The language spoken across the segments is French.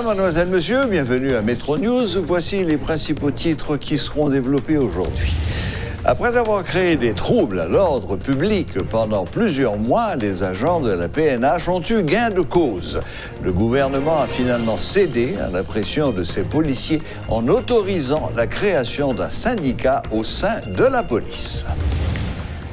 mademoiselle, monsieur, bienvenue à Métro News. Voici les principaux titres qui seront développés aujourd'hui. Après avoir créé des troubles à l'ordre public pendant plusieurs mois, les agents de la PNH ont eu gain de cause. Le gouvernement a finalement cédé à la pression de ses policiers en autorisant la création d'un syndicat au sein de la police.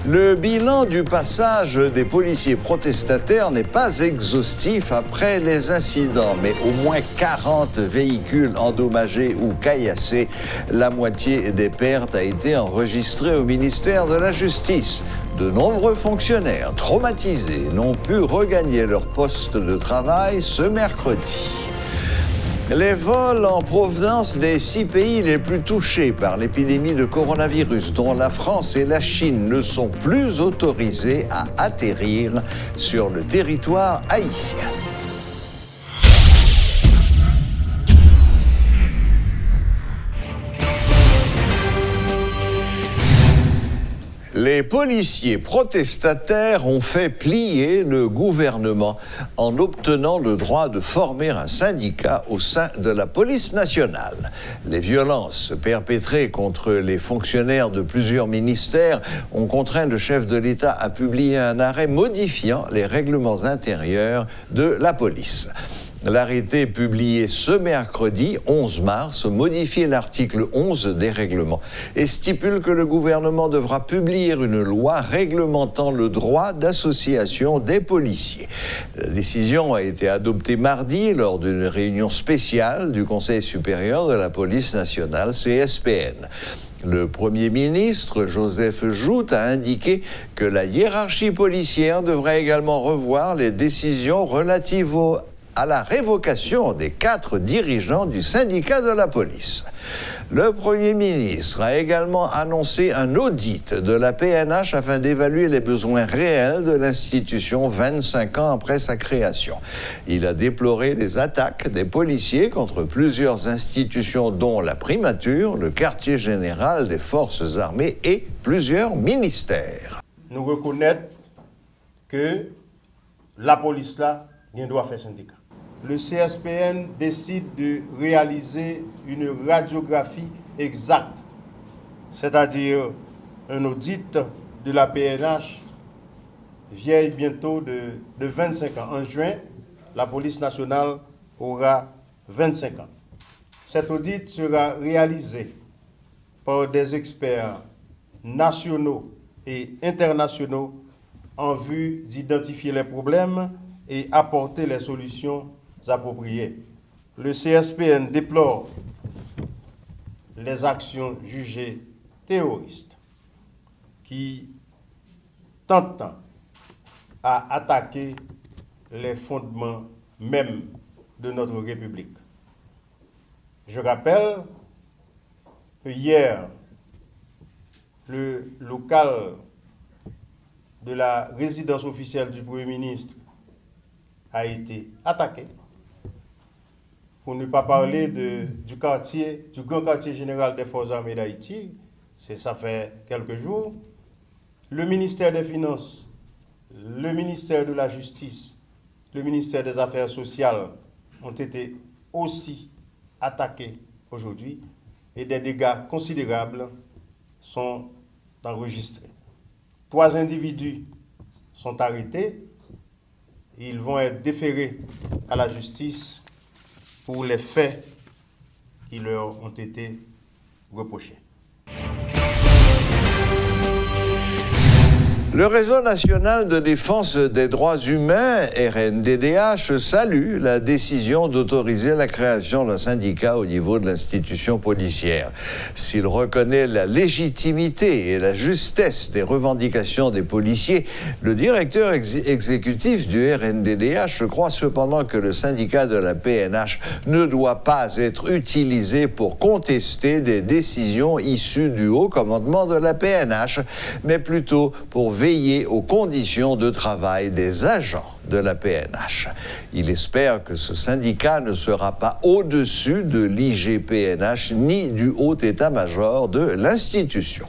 Le bilan du passage des policiers protestataires n'est pas exhaustif après les incidents, mais au moins 40 véhicules endommagés ou caillassés. La moitié des pertes a été enregistrée au ministère de la Justice. De nombreux fonctionnaires traumatisés n'ont pu regagner leur poste de travail ce mercredi. Les vols en provenance des 6 pays les plus touchés par l'épidémie de coronavirus, dont la France et la Chine, ne sont plus autorisés à atterrir sur le territoire haïtien. Les policiers protestataires ont fait plier le gouvernement en obtenant le droit de former un syndicat au sein de la police nationale. Les violences perpétrées contre les fonctionnaires de plusieurs ministères ont contraint le chef de l'État à publier un arrêt modifiant les règlements intérieurs de la police. L'arrêté publié ce mercredi 11 mars modifie l'article 11 des règlements et stipule que le gouvernement devra publier une loi réglementant le droit d'association des policiers. La décision a été adoptée mardi lors d'une réunion spéciale du Conseil supérieur de la police nationale, CSPN. Le Premier ministre, Joseph Joute, a indiqué que la hiérarchie policière devrait également revoir les décisions relatives à la révocation des 4 dirigeants du syndicat de la police. Le Premier ministre a également annoncé un audit de la PNH afin d'évaluer les besoins réels de l'institution 25 ans après sa création. Il a déploré les attaques des policiers contre plusieurs institutions dont la primature, le quartier général des forces armées et plusieurs ministères. Nous reconnaissons que la police là, doit faire syndicat. Le CSPN décide de réaliser une radiographie exacte, c'est-à-dire un audit de la PNH vieille bientôt de 25 ans. En juin, la police nationale aura 25 ans. Cet audit sera réalisé par des experts nationaux et internationaux en vue d'identifier les problèmes et apporter les solutions appropriées. Le CSPN déplore les actions jugées terroristes qui tentent à attaquer les fondements même de notre République. Je rappelle que hier, le local de la résidence officielle du Premier ministre a été attaqué. Pour ne pas parler du grand quartier général des Forces armées d'Haïti, ça fait quelques jours. Le ministère des Finances, le ministère de la Justice, le ministère des Affaires sociales ont été aussi attaqués aujourd'hui et des dégâts considérables sont enregistrés. 3 individus sont arrêtés. Ils vont être déférés à la justice pour les faits qui leur ont été reprochés. Le Réseau national de défense des droits humains, RNDDH, salue la décision d'autoriser la création d'un syndicat au niveau de l'institution policière. S'il reconnaît la légitimité et la justesse des revendications des policiers, le directeur exécutif du RNDDH croit cependant que le syndicat de la PNH ne doit pas être utilisé pour contester des décisions issues du haut commandement de la PNH, mais plutôt pour veiller aux conditions de travail des agents de la PNH. Il espère que ce syndicat ne sera pas au-dessus de l'IGPNH ni du haut état-major de l'institution.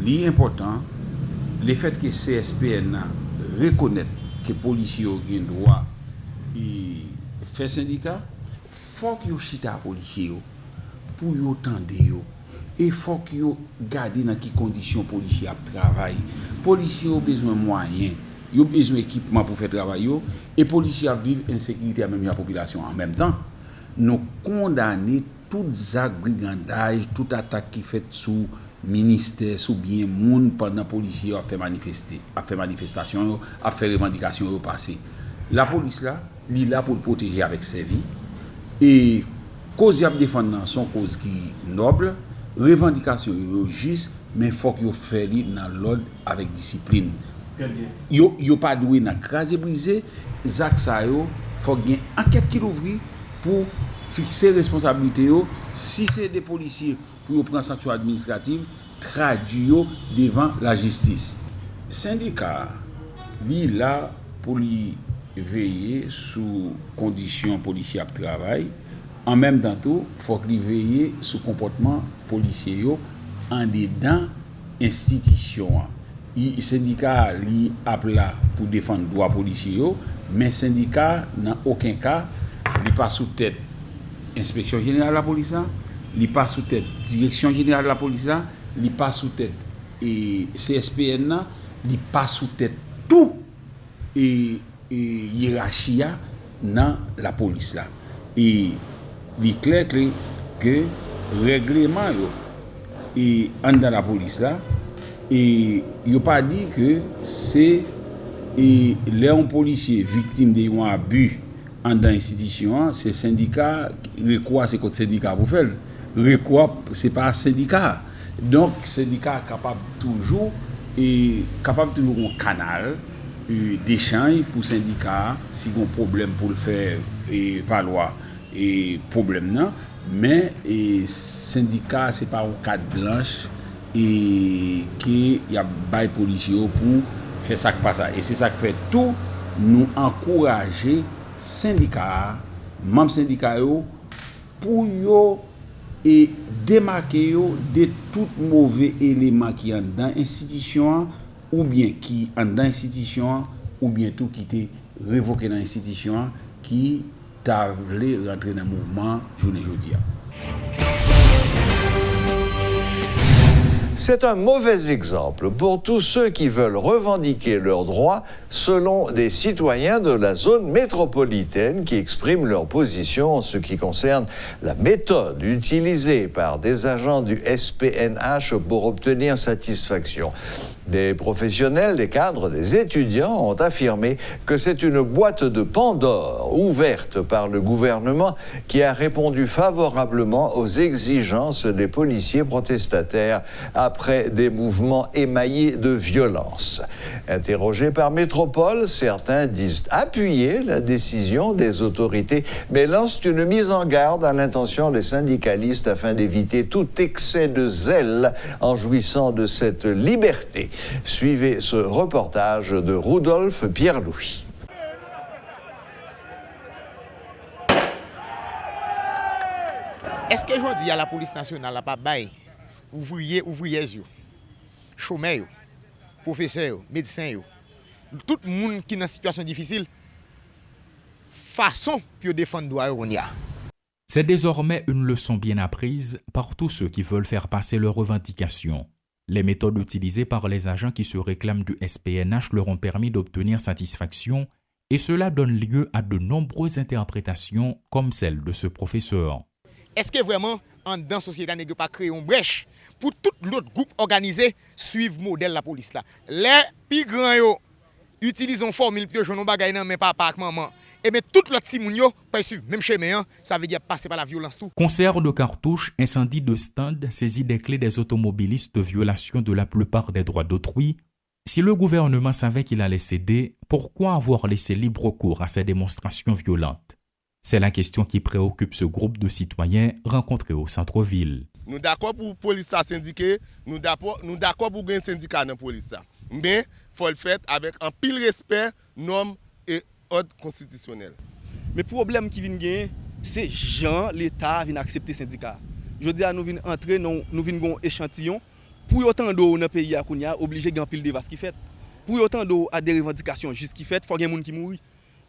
L'important, le fait que CSPN reconnaît que les policiers ont le droit de faire syndicat, faut que yo chita policier yo pour yo tande yo. Et faut que yo garder dans quelles conditions policier a travail. Policier ont besoin de moyens, yo besoin d'équipement pour faire travail yo et policier a vivre insécurité même la population en même temps. Nous condamner toutes actes brigandage, toute attaque qui fait sous ministère, sous bien monde pendant policier a fait manifestation, a fait revendication au passé. La police là, li là pour protéger avec ses vies et cause y a défendre son cause qui noble, revendication juste mais faut que yo fait dans l'ordre avec discipline. Yo pas doué dans craser briser, zak ça yo faut gen enquête qui l'ouvrir pour fixer responsabilité yo si c'est des policiers pour prendre sanction administrative traduire devant la justice. Syndicat li là pour lui veiller sous conditions policières de travail en même temps tout faut qu'il veiller sous comportement policier yo en dedans institution. Le syndicat li appela pour défendre droit policier yo mais syndicat dans aucun cas li pas sous tête inspection générale de la police, li pas sous tête direction générale de la police, li pas sous tête et CSPN, li pas sous tête tout et hiérarchie dans la police là. Et li clair que règlement yo et en dans la police là et yo pas dit que c'est et les policiers victimes d'un abus en dans l'institution, c'est syndicat, recours c'est contre syndicat pour faire. Recours c'est pas syndicat. Donc syndicat capable toujours un canal d'échange pour syndicat si on problème pour le faire et valoir et problème non, mais syndicat c'est pas un carte blanche et qui y a bail policier pour faire ça qui passe et c'est ça qui fait tout nous encourager syndicat, membres syndicats pour yo et démarquer yo de tout mauvais élément qui en dans institution ou bien qui en dans institution ou bien tout qui était révoqué dans institution qui t'a voulu rentrer dans le mouvement journée aujourd'hui. C'est un mauvais exemple pour tous ceux qui veulent revendiquer leurs droits selon des citoyens de la zone métropolitaine qui expriment leur position en ce qui concerne la méthode utilisée par des agents du SPNH pour obtenir satisfaction. Des professionnels, des cadres, des étudiants ont affirmé que c'est une boîte de Pandore ouverte par le gouvernement qui a répondu favorablement aux exigences des policiers protestataires après des mouvements émaillés de violence. Interrogés par Métropole, certains disent appuyer la décision des autorités, mais lancent une mise en garde à l'intention des syndicalistes afin d'éviter tout excès de zèle en jouissant de cette liberté. Suivez ce reportage de Rudolf Pierre-Louis. Est-ce que je dis à la police nationale, pas bail, ouvriers, chômeurs, professeurs, médecins, tout le monde qui est dans une situation difficile, façon pour défendre droit on y a. C'est désormais une leçon bien apprise par tous ceux qui veulent faire passer leurs revendications. Les méthodes utilisées par les agents qui se réclament du SPNH leur ont permis d'obtenir satisfaction et cela donne lieu à de nombreuses interprétations comme celle de ce professeur. Est-ce que vraiment, en dans la société, on n'a pas créé une brèche pour tout l'autre groupe organisé suivre le modèle de la police là? Les plus grands utilisent une formule pour jouer nos bagages mais pas par maman. Et mais tout l'autre timoun yo pas suivre même chemin, ça veut dire passer par la violence tout. Concert de cartouches, incendie de stand, saisie des clés des automobilistes, violation de la plupart des droits d'autrui. Si le gouvernement savait qu'il allait céder, pourquoi avoir laissé libre cours à ces démonstrations violentes? C'est la question qui préoccupe ce groupe de citoyens rencontrés au centre-ville. Nous d'accord pour police syndiquée, nous d'accord pour un syndicat dans la police. Mais il faut le faire avec un pile respect, normes et ordre constitutionnel. Mais le problème qui vient gagner, c'est Jean, l'État vient accepter le syndicat. Je dis à nous venons entrer, nous venons un échantillon. Pour autant d'eau dans le pays, on est obligé de pile de vases qui fait. Pour autant d'eau à des revendications juste qui fait, il faut qu'il y ait des gens qui mourent.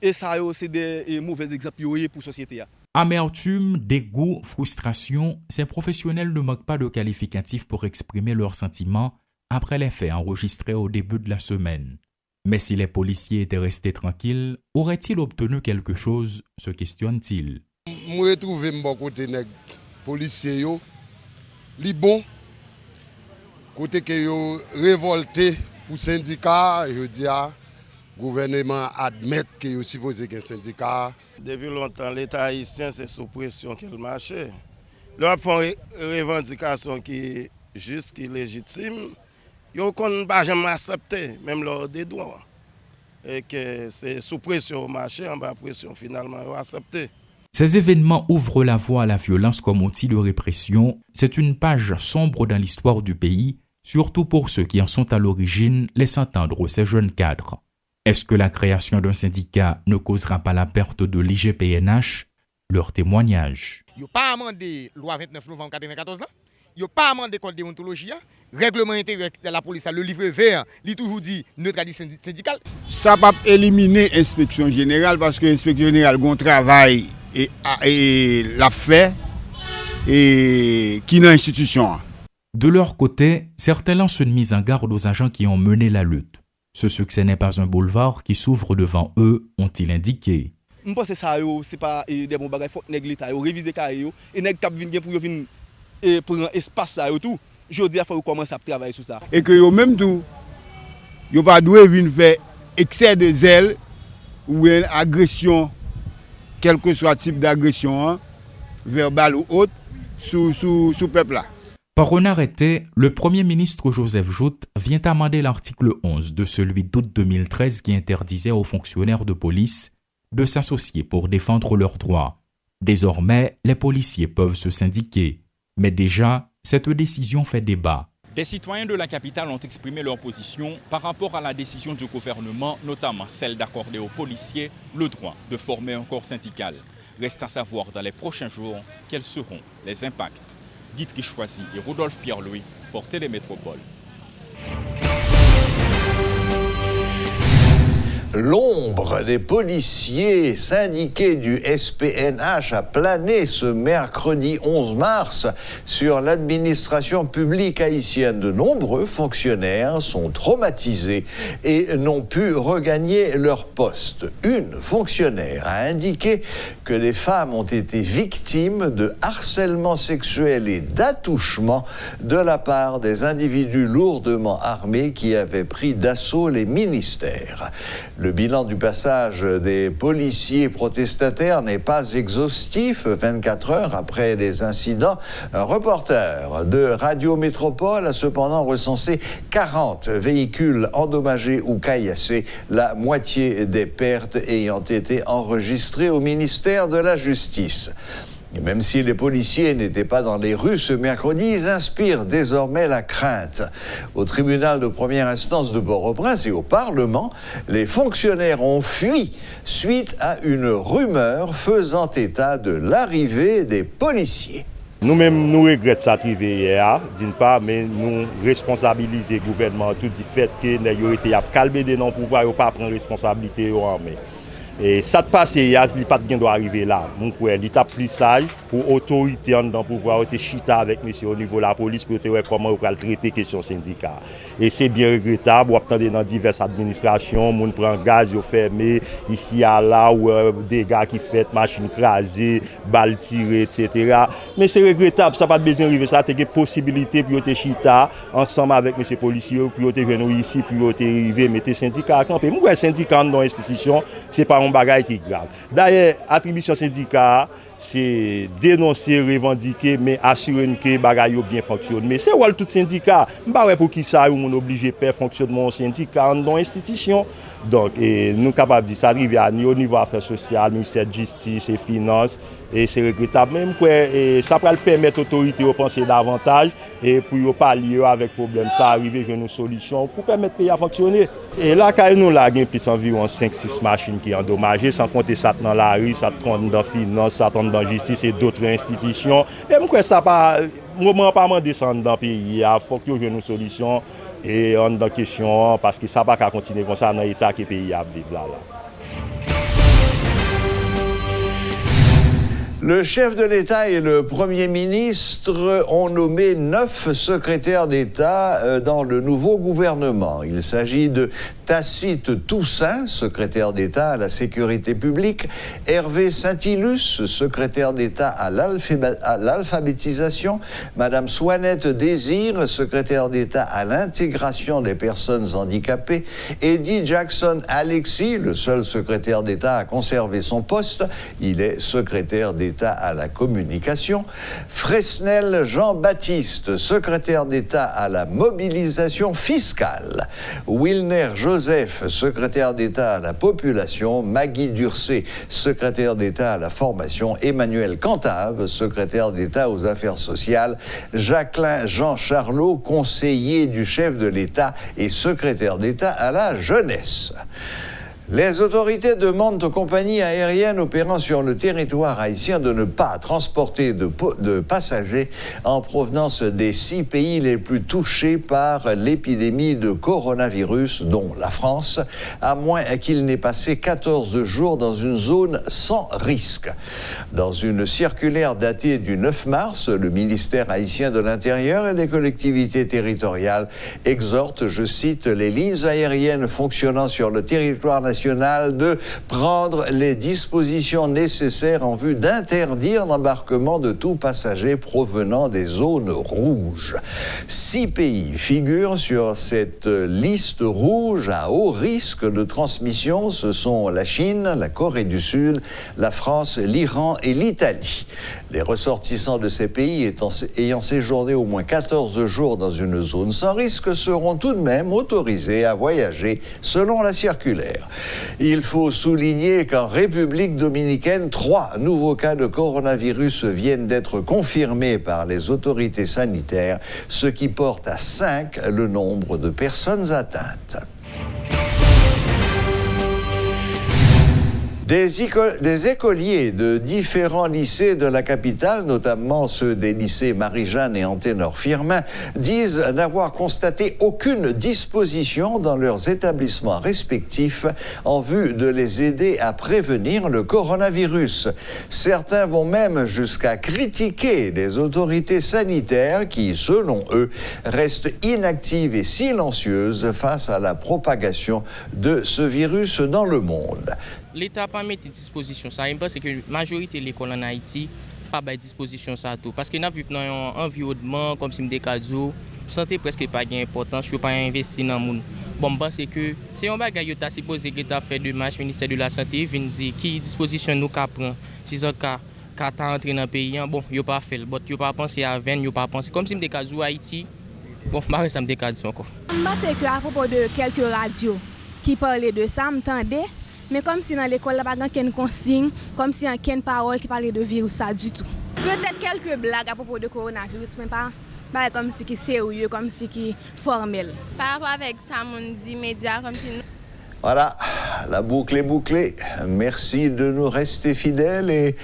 Et ça, c'est des mauvais exemples pour la société. Amertume, dégoût, frustration, ces professionnels ne manquent pas de qualificatifs pour exprimer leurs sentiments après les faits enregistrés au début de la semaine. Mais si les policiers étaient restés tranquilles, auraient-ils obtenu quelque chose, se questionne-t-il. Je retrouve mon côté nèg policier yo, li bon côté que yo révolté pour syndicat, je dis gouvernement admet que yo supposé qu'un syndicat. Depuis longtemps, l'État haïtien c'est sous pression qu'il marche. Leur font revendication qui est juste, qui est légitime. Yo kon pas jamais accepter même lors des droits. Et que c'est sous pression au marché, en bas pression finalement yo accepter. Ces événements ouvrent la voie à la violence comme outil de répression. C'est une page sombre dans l'histoire du pays, surtout pour ceux qui en sont à l'origine, laissent entendre ces jeunes cadres. Est-ce que la création d'un syndicat ne causera pas la perte de l'IGPNH? Leur témoignage. Il n'y a pas amendé loi 29 novembre 1994 là. Il n'y a pas amendé code déontologie. Règlement intérieur de la police, le livre vert, il toujours dit neutralité syndicale. Ça va éliminer l'inspection générale parce que l'inspection générale a un travail et l'a fait et qui dans l'institution. De leur côté, certains lancent une mise en garde aux agents qui ont mené la lutte. Ce succès n'est pas un boulevard qui s'ouvre devant eux, ont-ils indiqué. Je pense que ça, c'est pas des bons bagages, il faut que l'État révise les carrières et les cap viennent pour venir prendre espace ça et tout. Je dis qu'il faut commencer à travailler sur ça. Et que yo même tout, yo pas doué venir faire excès de zèle ou une agression, quel que soit le type d'agression, verbale ou autre, sous peuple là. Par un arrêté, le Premier ministre Joseph Joute vient amender l'article 11 de celui d'août 2013 qui interdisait aux fonctionnaires de police de s'associer pour défendre leurs droits. Désormais, les policiers peuvent se syndiquer. Mais déjà, cette décision fait débat. Des citoyens de la capitale ont exprimé leur position par rapport à la décision du gouvernement, notamment celle d'accorder aux policiers le droit de former un corps syndical. Reste à savoir dans les prochains jours quels seront les impacts. Guy Choisy et Rodolphe Pierre-Louis pour Télémétropole. L'ombre des policiers syndiqués du SPNH a plané ce mercredi 11 mars sur l'administration publique haïtienne. De nombreux fonctionnaires sont traumatisés et n'ont pu regagner leur poste. Une fonctionnaire a indiqué que des femmes ont été victimes de harcèlement sexuel et d'attouchement de la part des individus lourdement armés qui avaient pris d'assaut les ministères. Le bilan du passage des policiers protestataires n'est pas exhaustif. 24 heures après les incidents, un reporter de Radio Métropole a cependant recensé 40 véhicules endommagés ou caillassés, la moitié des pertes ayant été enregistrées au ministère de la Justice. Et même si les policiers n'étaient pas dans les rues ce mercredi, ils inspirent désormais la crainte. Au tribunal de première instance de Port-au-Prince et au Parlement, les fonctionnaires ont fui suite à une rumeur faisant état de l'arrivée des policiers. Nous-mêmes, nous regrettons ça arrivé hier, d'une part, mais nous responsabilisons le gouvernement tout du fait que nous avons été calmés de non-pouvoir et pas prendre responsabilité en main. Et ça te passe hier, il pas de doit arriver là. Mon frère, l'État plus sage pour autorité dans pouvoir être chita avec monsieur au niveau de la police pour voir comment on va traiter question syndicat. Et c'est bien regrettable, on attend dans diverses administrations, on prend gaz fermé ici à là ou dégâts qui fait machine crasée, balles tirées, etc. Mais c'est regrettable, ça pas besoin d'arriver ça, il y a possibilité pour être chita ensemble avec monsieur policier pour être venir ici pour être arriver mettre syndicat à camper. Moi syndicat dans l'institution, c'est pas un bagage qui est grave. D'ailleurs, attribution syndicat, c'est dénoncer, revendiquer, mais assurer que les bagages bien fonctionnent. Mais c'est où tout syndicat, pour qui ça, on est obligé de faire fonctionnement syndicat dans l'institution. Donc, nous sommes capables de dire ça arrive à au niveau affaires sociales, ministère de justice et finances, et c'est regrettable. Même que ça peut permettre aux autorités de penser davantage et pour parler avec le problème, ça arrive à une solution pour permettre le pays à fonctionner. Et là, quand nous avons plus environ 5-6 machines qui sont endommagées, sans compter ça dans la rue, ça compte dans la finance, ça compte dans la justice et d'autres institutions. Et moi, ça pas moment pas descendre dans le pays, il faut que nous ayons une solution et on dans question parce que ça ne va pas continuer comme ça dans l'état que le pays a vivre là. Le chef de l'État et le Premier ministre ont nommé 9 secrétaires d'État dans le nouveau gouvernement. Il s'agit de Tacite Toussaint, secrétaire d'État à la sécurité publique, Hervé Saint-Ilus, secrétaire d'État à l'alphabétisation, Madame Swanette Désir, secrétaire d'État à l'intégration des personnes handicapées, Eddie Jackson Alexis, le seul secrétaire d'État à conserver son poste, il est secrétaire d'État à la communication, Fresnel Jean-Baptiste, secrétaire d'État à la mobilisation fiscale, Wilner Joseph, secrétaire d'État à la population, Maggie Durcé, secrétaire d'État à la formation, Emmanuel Cantave, secrétaire d'État aux affaires sociales, Jacqueline Jean Charlot, conseiller du chef de l'État et secrétaire d'État à la jeunesse. Les autorités demandent aux compagnies aériennes opérant sur le territoire haïtien de ne pas transporter de passagers en provenance des 6 pays les plus touchés par l'épidémie de coronavirus, dont la France, à moins qu'il n'ait passé 14 jours dans une zone sans risque. Dans une circulaire datée du 9 mars, le ministère haïtien de l'Intérieur et des collectivités territoriales exhorte, je cite, les lignes aériennes fonctionnant sur le territoire national de prendre les dispositions nécessaires en vue d'interdire l'embarquement de tout passager provenant des zones rouges. 6 pays figurent sur cette liste rouge à haut risque de transmission. Ce sont la Chine, la Corée du Sud, la France, l'Iran et l'Italie. Les ressortissants de ces pays ayant séjourné au moins 14 jours dans une zone sans risque seront tout de même autorisés à voyager selon la circulaire. Il faut souligner qu'en République dominicaine, 3 nouveaux cas de coronavirus viennent d'être confirmés par les autorités sanitaires, ce qui porte à 5 le nombre de personnes atteintes. Des écoliers de différents lycées de la capitale, notamment ceux des lycées Marie-Jeanne et Anténor-Firmin, disent n'avoir constaté aucune disposition dans leurs établissements respectifs en vue de les aider à prévenir le coronavirus. Certains vont même jusqu'à critiquer les autorités sanitaires qui, selon eux, restent inactives et silencieuses face à la propagation de ce virus dans le monde. L'État n'a pas mis de disposition. Ça, je pense que la majorité de l'école en Haïti n'a pas de disposition ça tout. Parce que nous vivons dans un environnement comme si nous avons santé presque pas d'importance, je ne pas investir dans le monde. Bon, c'est que c'est un bagage qui est supposé que tu as fait de marche, le ministère de la Santé vient dire qui disposition nous prend. Si ça quand tu entré dans le pays, bon, il n'a pas fait. Bon, il n'a pas pensé à venir, il n'a pas pensé. Comme si nous avons Haïti, bon, ça me dit encore. C'est qu'à propos de quelques radios qui parlaient de ça, m'entendais. Mais comme si dans l'école, il n'y a pas de consigne, comme si il n'y a aucune parole qui parlait de virus, ça du tout. Peut-être quelques blagues à propos de coronavirus, mais pas comme si c'est sérieux, comme si c'est formel. Par rapport avec ça, on dit médias comme si... Voilà, la boucle est bouclée. Merci de nous rester fidèles et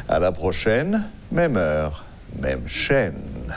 à la prochaine, même heure, même chaîne.